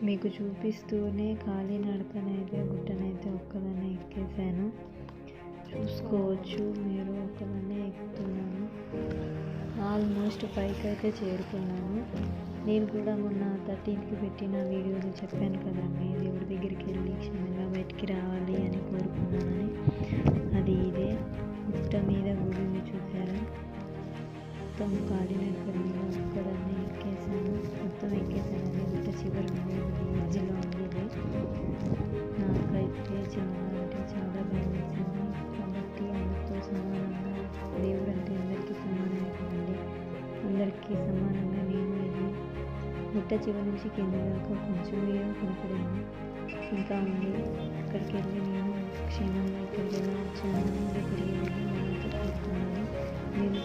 మీకు చూపిస్తూనే కాలినడకనైతే గుట్టనైతే ఒక్కదాన్నే ఎక్కేసాను. చూసుకోవచ్చు మీరు, ఒక్కదాన్నే ఎక్కుతున్నాను. ఆల్మోస్ట్ 5కి అయితే చేరుకున్నాను. నేను కూడా మొన్న 13కి పెట్టిన వీడియోలో చెప్పాను కదండి, దేవుడి దగ్గరికి వెళ్ళి క్షేమంగా బయటికి రావాలి అని కోరుకున్నానని. అది ఇదే. గుట్ట మీద గుడి ఉంది చూసారా, మొత్తం కాలినడక మీద ఒక్కదాన్నే ఎక్కేసాను. మొత్తం ఎక్కేసానని గుట్ట చివరి మధ్యలో ఉండేది. నాకైతే చాలా అంటే చాలా భయం వేసింది. కాబట్టి అందరితో సమానంగా, దేవుడు అంటే అందరికీ సమానమే కదండి, అందరికీ సమానంగా నేను ఇది గుట్ట చివరి నుంచి కింద దాకా కొంచెం వీడియో కనపడింది, ఇంకా ఉంది. అక్కడికి వెళ్ళి నేను క్షేమంగా ఇక్కడికి ఎలా వచ్చాను తిరిగి వెళ్ళి నేను చెప్తున్నాను. మీరు